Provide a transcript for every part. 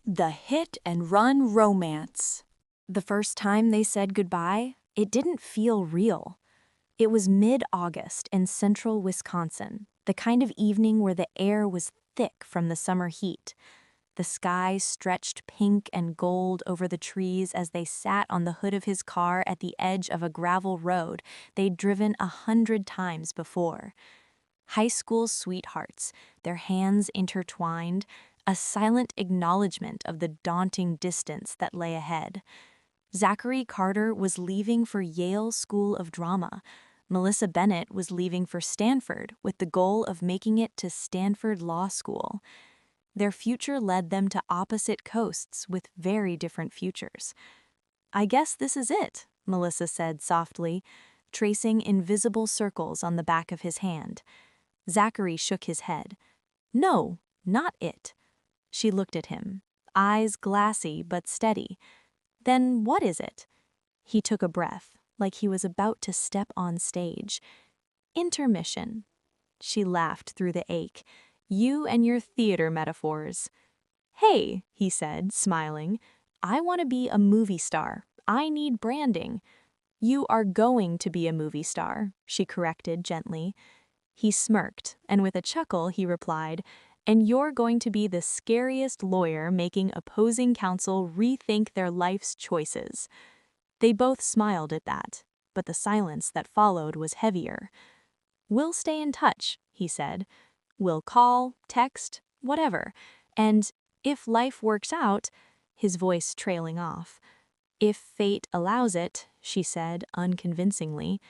The hit and run romance. The first time they said goodbye, it didn't feel real. It was mid-August in central Wisconsin, the kind of evening where the air was thick from the summer heat. The sky stretched pink and gold over the trees as they sat on the hood of his car at the edge of a gravel road they'd driven 100 times before. High school sweethearts, their hands intertwined, a silent acknowledgement of the daunting distance that lay ahead. Zachary Carter was leaving for Yale School of Drama. Melissa Bennett was leaving for Stanford with the goal of making it to Stanford Law School. Their future led them to opposite coasts with very different futures. "I guess this is it," Melissa said softly, tracing invisible circles on the back of his hand. Zachary shook his head. "No, not it." She looked at him, eyes glassy but steady. "Then what is it?" He took a breath, like he was about to step on stage. "Intermission." She laughed through the ache. "You and your theater metaphors." "Hey," he said, smiling. "I want to be a movie star. I need branding." "You are going to be a movie star," she corrected gently. He smirked, and with a chuckle he replied, "And you're going to be the scariest lawyer making opposing counsel rethink their life's choices." They both smiled at that, but the silence that followed was heavier. "We'll stay in touch," he said. "We'll call, text, whatever. And if life works out," his voice trailing off. "If fate allows it," she said unconvincingly.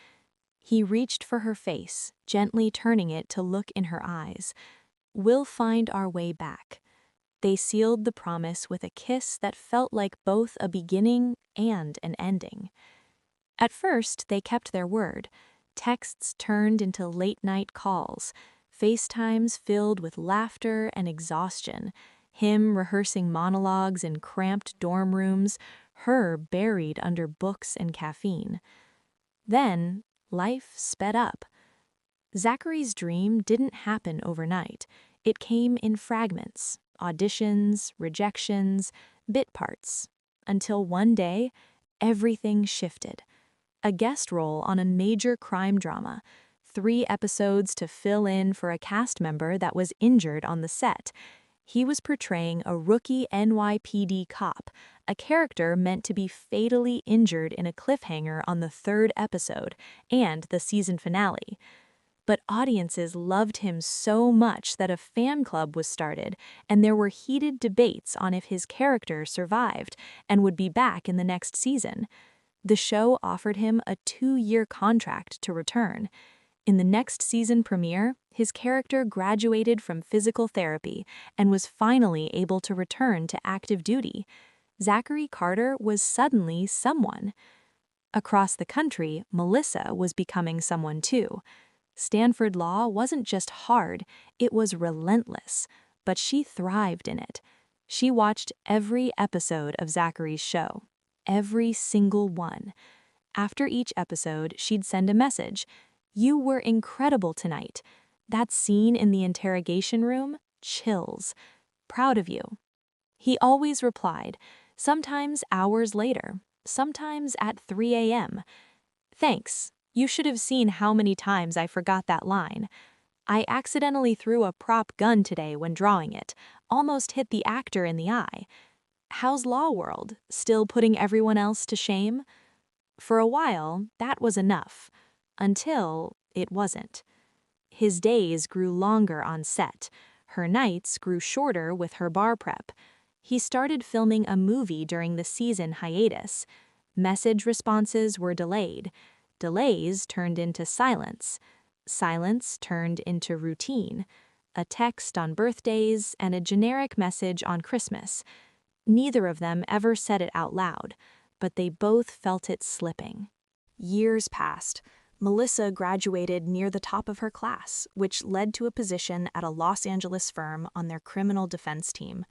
He reached for her face, gently turning it to look in her eyes. "We'll find our way back." They sealed the promise with a kiss that felt like both a beginning and an ending. At first, they kept their word. Texts turned into late-night calls, FaceTimes filled with laughter and exhaustion, him rehearsing monologues in cramped dorm rooms, her buried under books and caffeine. Then, life sped up. Zachary's dream didn't happen overnight. It came in fragments, auditions, rejections, bit parts, until one day, everything shifted. A guest role on a major crime drama, 3 episodes to fill in for a cast member that was injured on the set. He was portraying a rookie NYPD cop, a character meant to be fatally injured in a cliffhanger on the 3rd episode and the season finale. But audiences loved him so much that a fan club was started, and there were heated debates on if his character survived and would be back in the next season. The show offered him a 2-year contract to return. In the next season premiere, his character graduated from physical therapy and was finally able to return to active duty. Zachary Carter was suddenly someone. Across the country, Melissa was becoming someone too. Stanford Law wasn't just hard, it was relentless, but she thrived in it. She watched every episode of Zachary's show, every single one. After each episode, she'd send a message. "You were incredible tonight. That scene in the interrogation room? Chills. Proud of you." He always replied, sometimes hours later, sometimes at 3 a.m. "Thanks. You should have seen how many times I forgot that line. I accidentally threw a prop gun today when drawing it, almost hit the actor in the eye. How's Law World? Still putting everyone else to shame?" For a while, that was enough. Until it wasn't. His days grew longer on set. Her nights grew shorter with her bar prep. He started filming a movie during the season hiatus. Message responses were delayed. Delays turned into silence. Silence turned into routine. A text on birthdays and a generic message on Christmas. Neither of them ever said it out loud, but they both felt it slipping. Years passed. Melissa graduated near the top of her class, which led to a position at a Los Angeles firm on their criminal defense team.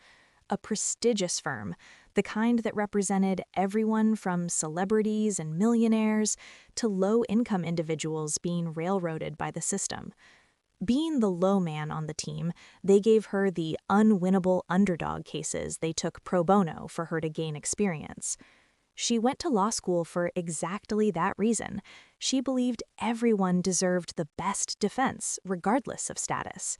A prestigious firm, the kind that represented everyone from celebrities and millionaires to low-income individuals being railroaded by the system. Being the low man on the team, they gave her the unwinnable underdog cases they took pro bono for her to gain experience. She went to law school for exactly that reason. She believed everyone deserved the best defense, regardless of status.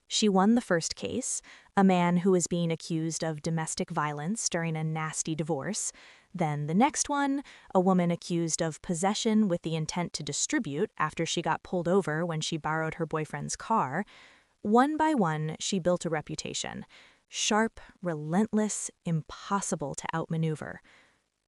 She won the first case, a man who was being accused of domestic violence during a nasty divorce. Then the next one, a woman accused of possession with the intent to distribute after she got pulled over when she borrowed her boyfriend's car. One by one, she built a reputation. Sharp, relentless, impossible to outmaneuver.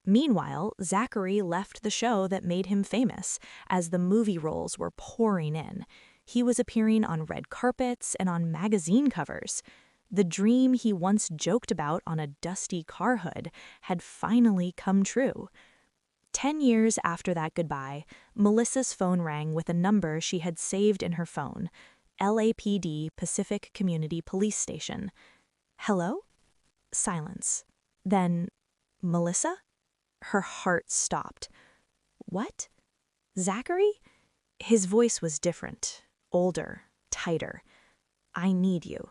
Meanwhile, Zachery left the show that made him famous as the movie roles were pouring in. He was appearing on red carpets and on magazine covers. The dream he once joked about on a dusty car hood had finally come true. 10 years after that goodbye, Melissa's phone rang with a number she had saved in her phone, LAPD Pacific Community Police Station. Hello? Silence. Then, Melissa? Her heart stopped. What? Zachery? His voice was different, older, tighter. I need you.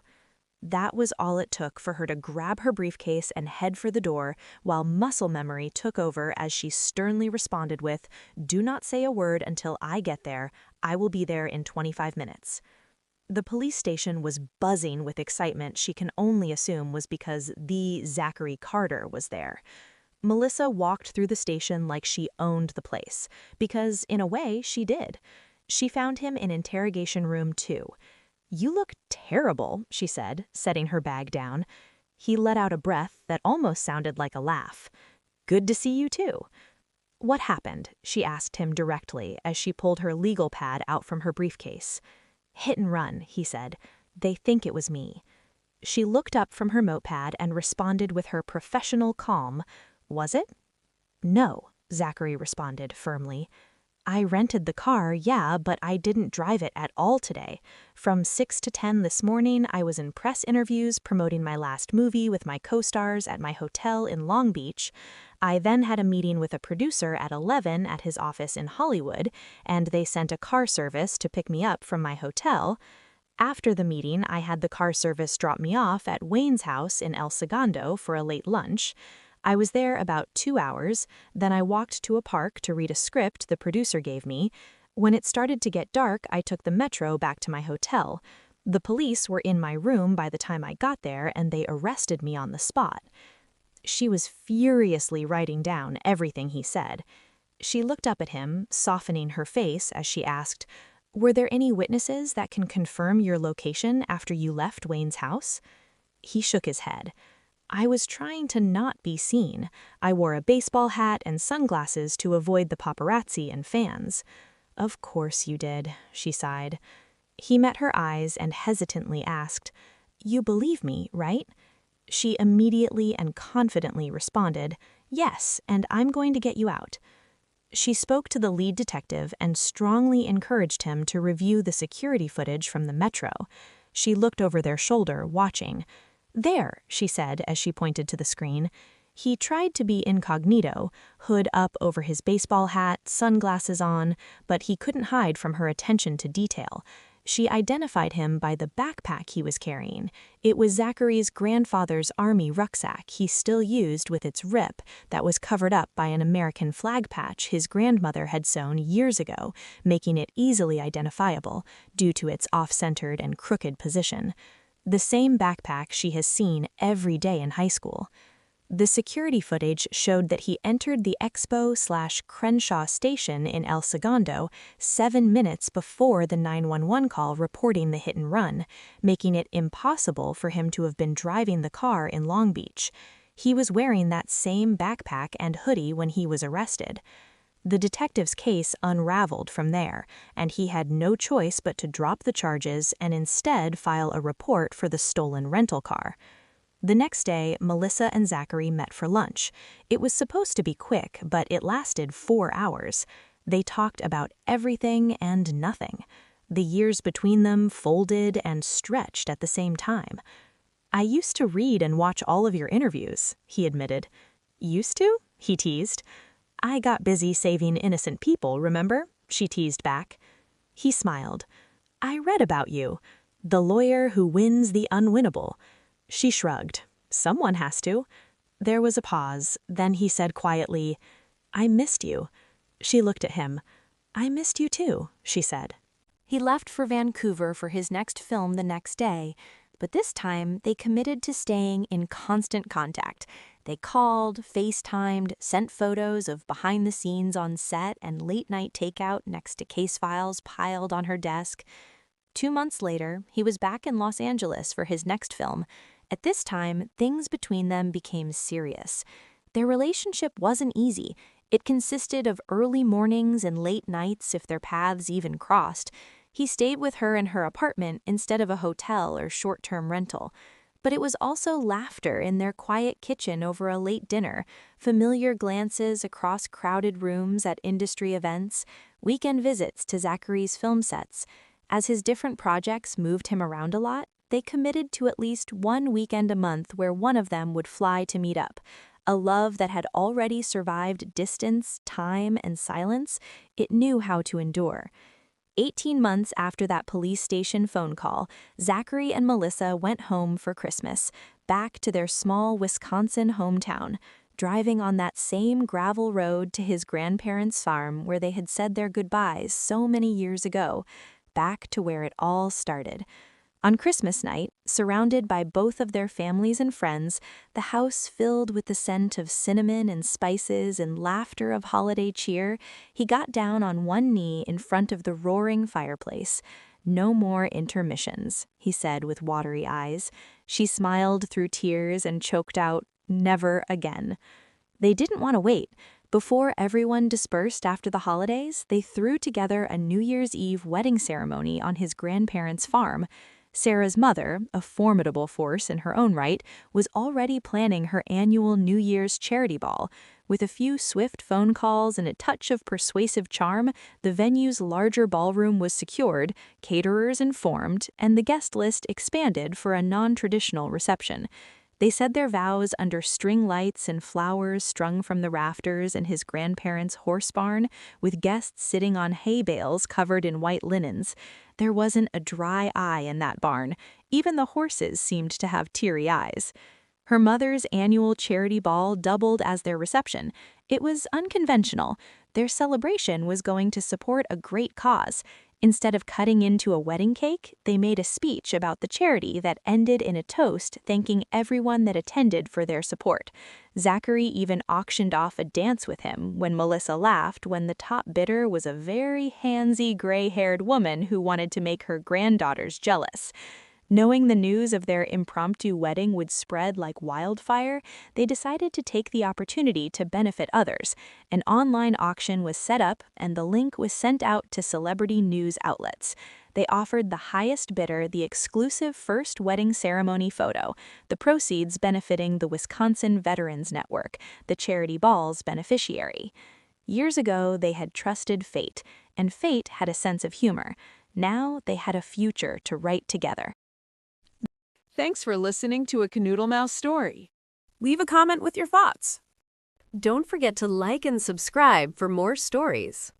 That was all it took for her to grab her briefcase and head for the door, while muscle memory took over as she sternly responded with, "Do not say a word until I get there. I will be there in 25 minutes. The police station was buzzing with excitement she can only assume was because the Zachery Carter was there. Melissa walked through the station like she owned the place, because in a way she did. She found him in interrogation room 2. "You look terrible," she said, setting her bag down. He let out a breath that almost sounded like a laugh. "Good to see you too." "What happened?" she asked him directly as she pulled her legal pad out from her briefcase. "Hit and run," he said. "They think it was me." She looked up from her notepad and responded with her professional calm. "Was it?" "No," Zachery responded firmly. "I rented the car, yeah, but I didn't drive it at all today. From 6 to 10 this morning, I was in press interviews promoting my last movie with my co-stars at my hotel in Long Beach. I then had a meeting with a producer at 11 at his office in Hollywood, and they sent a car service to pick me up from my hotel. After the meeting, I had the car service drop me off at Wayne's house in El Segundo for a late lunch. I was there about 2 hours, then I walked to a park to read a script the producer gave me. When it started to get dark, I took the metro back to my hotel. The police were in my room by the time I got there, and they arrested me on the spot." She was furiously writing down everything he said. She looked up at him, softening her face as she asked, "Were there any witnesses that can confirm your location after you left Wayne's house?" He shook his head. "I was trying to not be seen. I wore a baseball hat and sunglasses to avoid the paparazzi and fans." "Of course you did," she sighed. He met her eyes and hesitantly asked, "You believe me, right?" She immediately and confidently responded, "Yes, and I'm going to get you out." She spoke to the lead detective and strongly encouraged him to review the security footage from the metro. She looked over their shoulder, watching. "There," she said as she pointed to the screen. He tried to be incognito, hood up over his baseball hat, sunglasses on, but he couldn't hide from her attention to detail. She identified him by the backpack he was carrying. It was Zachery's grandfather's army rucksack he still used with its rip that was covered up by an American flag patch his grandmother had sewn years ago, making it easily identifiable due to its off-centered and crooked position. The same backpack she has seen every day in high school. The security footage showed that he entered the Expo/Crenshaw station in El Segundo 7 minutes before the 911 call reporting the hit and run, making it impossible for him to have been driving the car in Long Beach. He was wearing that same backpack and hoodie when he was arrested. The detective's case unraveled from there, and he had no choice but to drop the charges and instead file a report for the stolen rental car. The next day, Melissa and Zachery met for lunch. It was supposed to be quick, but it lasted 4 hours. They talked about everything and nothing. The years between them folded and stretched at the same time. "I used to read and watch all of your interviews," he admitted. "Used to?" he teased. "I got busy saving innocent people, remember?" she teased back. He smiled. I read about you. The lawyer who wins the unwinnable. She shrugged. Someone has to. There was a pause. Then he said quietly, I missed you. She looked at him. I missed you too, she said. He left for Vancouver for his next film the next day, but this time they committed to staying in constant contact. They called, FaceTimed, sent photos of behind the scenes on set and late night takeout next to case files piled on her desk. 2 months later, he was back in Los Angeles for his next film. At this time, things between them became serious. Their relationship wasn't easy. It consisted of early mornings and late nights if their paths even crossed. He stayed with her in her apartment instead of a hotel or short-term rental. But it was also laughter in their quiet kitchen over a late dinner, familiar glances across crowded rooms at industry events, weekend visits to Zachery's film sets. As his different projects moved him around a lot, they committed to at least one weekend a month where one of them would fly to meet up. A love that had already survived distance, time, and silence, it knew how to endure. 18 months after that police station phone call, Zachery and Melissa went home for Christmas, back to their small Wisconsin hometown, driving on that same gravel road to his grandparents' farm where they had said their goodbyes so many years ago, back to where it all started. On Christmas night, surrounded by both of their families and friends, the house filled with the scent of cinnamon and spices and laughter of holiday cheer, he got down on one knee in front of the roaring fireplace. No more intermissions, he said with watery eyes. She smiled through tears and choked out, never again. They didn't want to wait. Before everyone dispersed after the holidays, they threw together a New Year's Eve wedding ceremony on his grandparents' farm. Sarah's mother, a formidable force in her own right, was already planning her annual New Year's charity ball. With a few swift phone calls and a touch of persuasive charm, the venue's larger ballroom was secured, caterers informed, and the guest list expanded for a non-traditional reception. They said their vows under string lights and flowers strung from the rafters in his grandparents' horse barn, with guests sitting on hay bales covered in white linens. There wasn't a dry eye in that barn. Even the horses seemed to have teary eyes. Her mother's annual charity ball doubled as their reception. It was unconventional. Their celebration was going to support a great cause. Instead of cutting into a wedding cake, they made a speech about the charity that ended in a toast thanking everyone that attended for their support. Zachery even auctioned off a dance with him when Melissa laughed when the top bidder was a very handsy gray-haired woman who wanted to make her granddaughters jealous. Knowing the news of their impromptu wedding would spread like wildfire, they decided to take the opportunity to benefit others. An online auction was set up, and the link was sent out to celebrity news outlets. They offered the highest bidder the exclusive first wedding ceremony photo, the proceeds benefiting the Wisconsin Veterans Network, the charity ball's beneficiary. Years ago, they had trusted fate, and fate had a sense of humor. Now they had a future to write together. Thanks for listening to a Canoodle Mouse story. Leave a comment with your thoughts. Don't forget to like and subscribe for more stories.